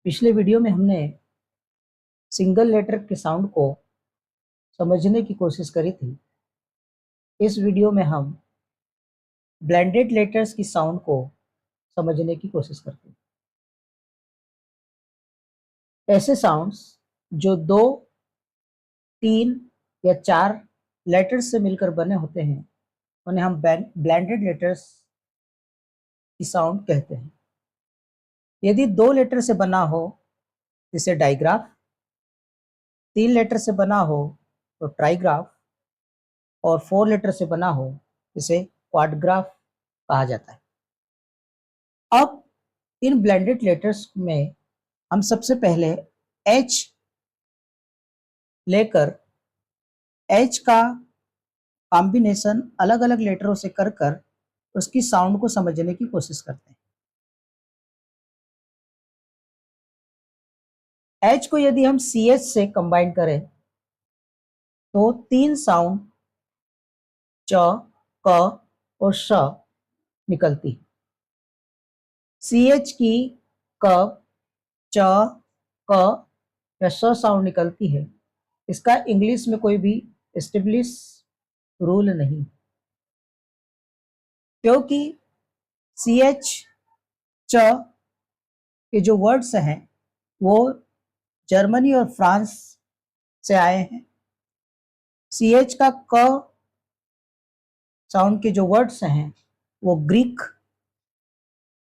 पिछले वीडियो में हमने सिंगल लेटर के साउंड को समझने की कोशिश करी थी। इस वीडियो में हम ब्लेंडेड लेटर्स की साउंड को समझने की कोशिश करते हैं। ऐसे साउंड्स जो 2, 3 या 4 लेटर्स से मिलकर बने होते हैं उन्हें हम ब्लेंडेड लेटर्स की साउंड कहते हैं। यदि 2 लेटर से बना हो इसे डाइग्राफ, 3 लेटर से बना हो तो ट्राइग्राफ और 4 लेटर से बना हो इसे क्वाड्राग्राफ कहा जाता है। अब इन ब्लेंडेड लेटर्स में हम सबसे पहले H लेकर H का कॉम्बिनेशन अलग अलग लेटरों से कर कर उसकी साउंड को समझने की कोशिश करते हैं। H को यदि हम CH से कंबाइन करें तो 3 साउंड च, क और श निकलती है। CH की क, च, क या श साउंड निकलती है। इसका इंग्लिश में कोई भी एस्टेब्लिश रूल नहीं, क्योंकि CH च के जो वर्ड्स हैं वो जर्मनी और फ्रांस से आए हैं। CH का क साउंड के जो वर्ड्स हैं वो ग्रीक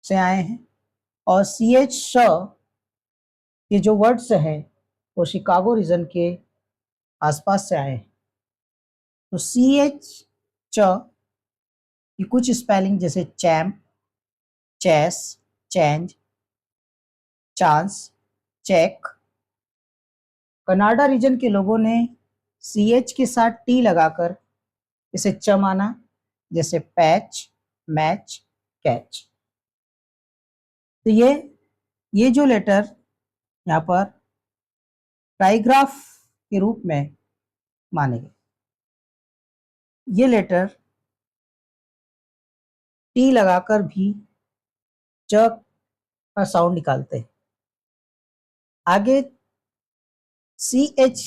से आए हैं और CH श के जो वर्ड्स हैं वो शिकागो रीजन के आसपास से आए हैं। तो CH च की कुछ स्पेलिंग जैसे champ, chess, change, chance, check. Canada region के लोगों ने CH के साथ टी लगाकर इसे च माना, जैसे पैच, मैच, कैच। तो ये जो लेटर यहाँ पर ट्राइग्राफ के रूप में माने गए, ये लेटर टी लगाकर भी च का साउंड निकालते हैं। आगे CH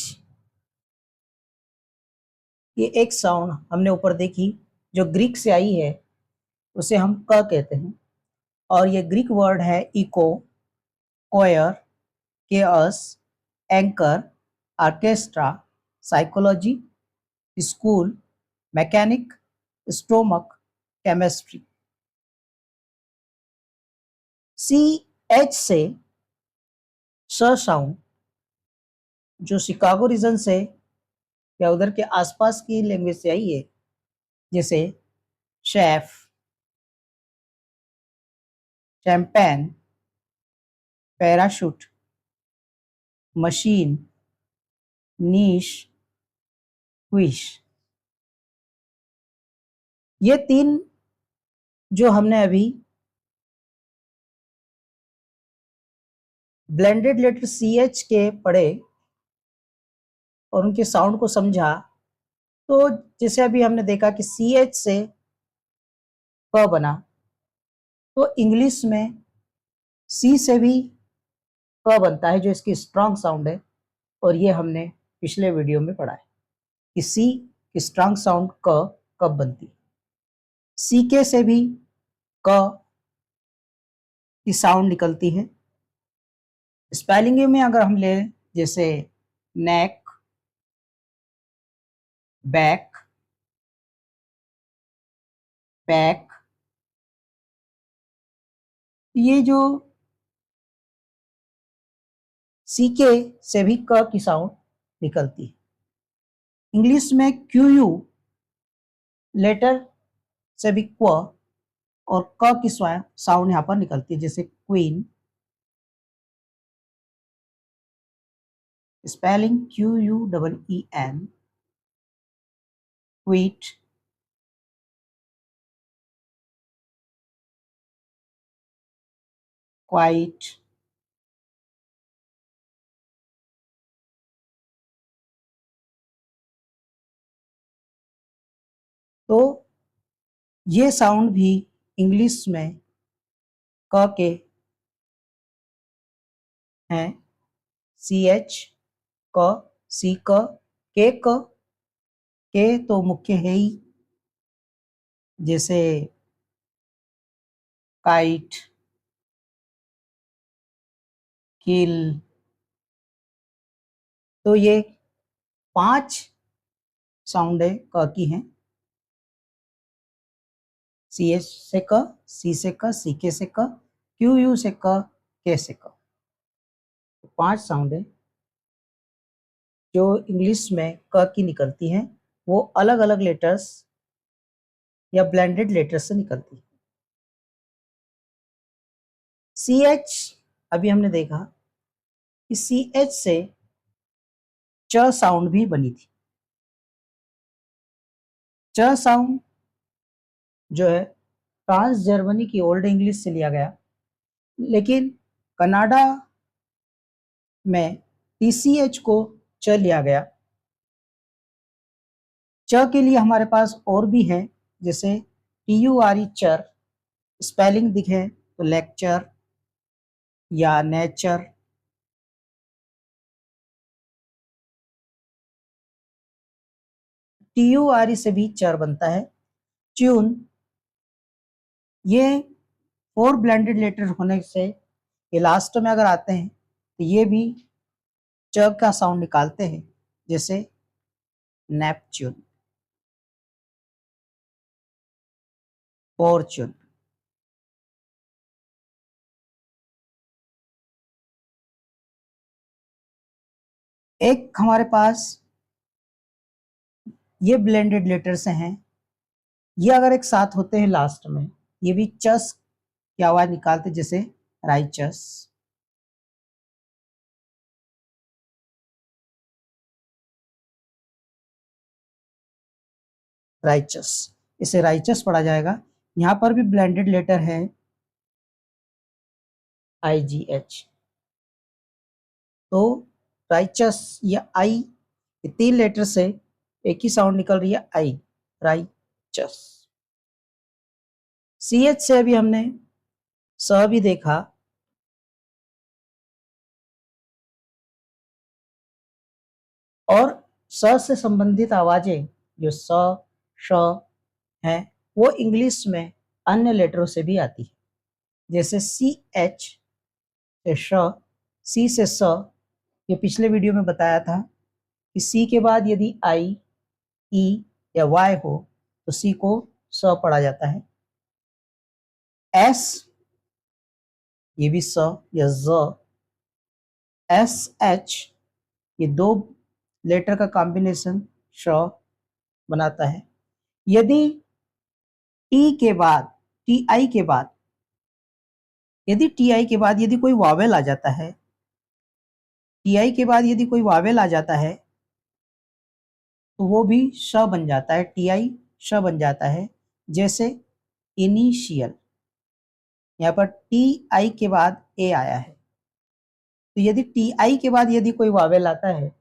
ये एक साउंड हमने ऊपर देखी जो ग्रीक से आई है, उसे हम क कहते हैं और ये ग्रीक वर्ड है echo, choir, chaos, anchor, orchestra, psychology, school, mechanic, stomach, chemistry. CH से स साउंड जो शिकागो रीजन से या उधर के आसपास की लैंग्वेज से आई है, जैसे शेफ, शैम्पेन, पैराशूट, मशीन, नीश, क्विश। ये 3 जो हमने अभी ब्लेंडेड लेटर CH के पढ़े और उनके साउंड को समझा, तो जैसे अभी हमने देखा कि CH से क बना, तो इंग्लिश में C से भी क बनता है जो इसकी स्ट्रॉन्ग साउंड है। और ये हमने पिछले वीडियो में पढ़ा है कि C की स्ट्रॉन्ग साउंड क कब बनती है। CK से भी क की साउंड निकलती है। स्पेलिंग में अगर हम ले, जैसे नेक, बैक, पैक, ये जो CK से भी क की साउंड निकलती है। इंग्लिश में QU लेटर से भी क्व और क की साउंड यहाँ पर निकलती है, जैसे queen. Spelling QUEEN, quite, quite, तो ये साउंड भी इंग्लिश में क के हैं सी एच, क, सी क, के तो मुख्य है ही, जैसे काइट, किल। तो ये 5 साउंड है क की हैं। सी एच से क, सी से क, सी के से क, क्यू यू से क, के से क। 5 साउंड है जो इंग्लिश में क की निकलती हैं, वो अलग अलग लेटर्स या ब्लेंडेड लेटर्स से निकलती है। सी एच, अभी हमने देखा कि सी एच से च साउंड भी बनी थी। च साउंड जो है फ्रांस जर्मनी की ओल्ड इंग्लिश से लिया गया, लेकिन कनाडा में टीसीएच को च लिया गया। च के लिए हमारे पास और भी है, जैसे TURE चर, स्पेलिंग दिखे तो लेक्चर या नेचर। TURE से भी चर बनता है। ट्यून, ये 4 ब्लेंडेड लेटर होने से ये लास्ट में अगर आते हैं तो ये भी च का साउंड निकालते हैं, जैसे नेपच्यून, फॉर्च्यून। एक हमारे पास ये ब्लेंडेड लेटर्स हैं, ये अगर एक साथ होते हैं लास्ट में, ये भी चस की आवाज निकालते, जैसे राइचस। राइचस, इसे राइचस पढ़ा जाएगा। यहां पर भी ब्लेंडेड लेटर है IGH। तो राइचस या आई, 3 लेटर से एक ही साउंड निकल रही है, आई, राइचस। CH से अभी हमने स भी देखा। और स से संबंधित आवाजें जो स, श हैं, वो इंग्लिश में अन्य लेटरों से भी आती है, जैसे CH से श, सी से स। ये पिछले वीडियो में बताया था कि सी के बाद यदि आई, ई या वाई हो तो सी को स पढ़ा जाता है। एस, ये भी स या ज। SH, ये 2 लेटर का कॉम्बिनेशन श बनाता है। यदि टी के बाद, TI के बाद, यदि TI के बाद यदि कोई वावेल आ जाता है, TI के बाद यदि कोई वावेल आ जाता है तो वो भी श बन जाता है, TI श बन जाता है। जैसे इनिशियल, यहाँ पर TI के बाद ए आया है, तो यदि TI के बाद यदि कोई वावेल आता है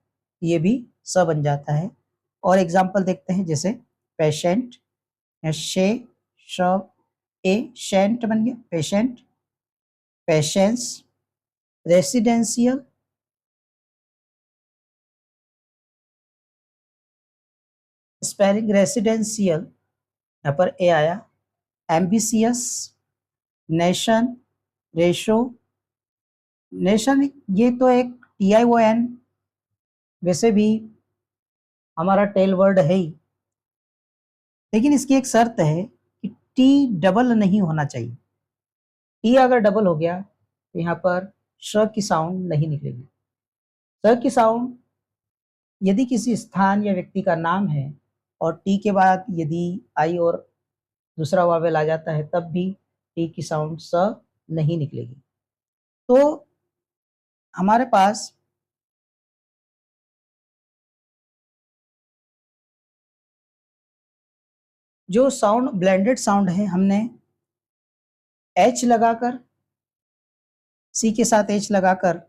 ये भी स बन जाता है। और एग्जाम्पल देखते हैं, जैसे पेशेंट, शे, श, ए, शेंट बन गया patient. Patience, residential, spelling residential, यहाँ पर ए आया। Ambitious, nation, ratio. नेशन, ये तो एक TION वैसे भी हमारा टेल वर्ड है ही, लेकिन इसकी एक शर्त है कि टी डबल नहीं होना चाहिए। टी अगर डबल हो गया तो यहाँ पर श की साउंड नहीं निकलेगी। श की साउंड यदि किसी स्थान या व्यक्ति का नाम है और टी के बाद यदि आई और दूसरा वावेल आ जाता है तब भी टी की साउंड स नहीं निकलेगी। तो हमारे पास जो साउंड ब्लेंडेड साउंड है, हमने एच लगाकर, सी के साथ एच लगाकर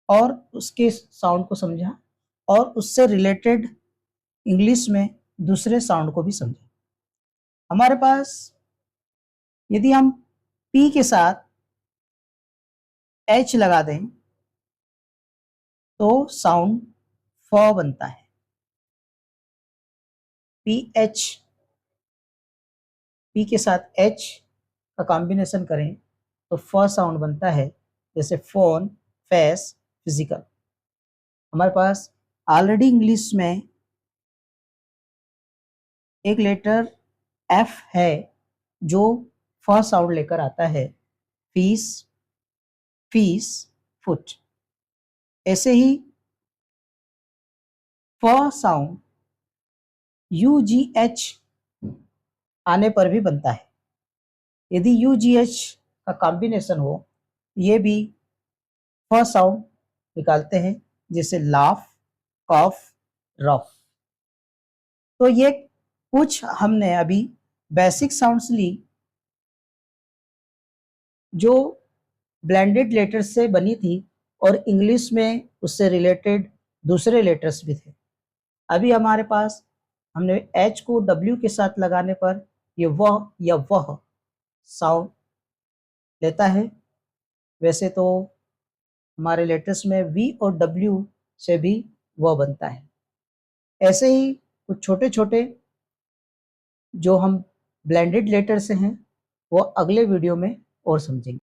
और उसके साउंड को समझा, और उससे रिलेटेड इंग्लिश में दूसरे साउंड को भी समझा। हमारे पास यदि हम पी के साथ एच लगा दें तो साउंड फ बनता है। PH, P के साथ H का कॉम्बिनेशन करें तो फ साउंड बनता है, जैसे फोन, फेस, फिजिकल। हमारे पास ऑलरेडी इंग्लिश में एक लेटर F है जो फ साउंड लेकर आता है, फीस, फीस, फुट। ऐसे ही फ साउंड UGH आने पर भी बनता है। यदि UGH का कॉम्बिनेशन हो, ये भी फ साउंड निकालते हैं, जैसे लाफ, कॉफ, रफ। तो ये कुछ हमने अभी बेसिक साउंड्स ली जो ब्लेंडेड लेटर्स से बनी थी, और इंग्लिश में उससे रिलेटेड दूसरे लेटर्स भी थे। अभी हमारे पास हमने H को W के साथ लगाने पर ये वह या वह साउंड लेता है। वैसे तो हमारे लेटर्स में V और W से भी वह बनता है। ऐसे ही कुछ छोटे छोटे जो हम ब्लेंडेड लेटर से हैं वो अगले वीडियो में और समझेंगे।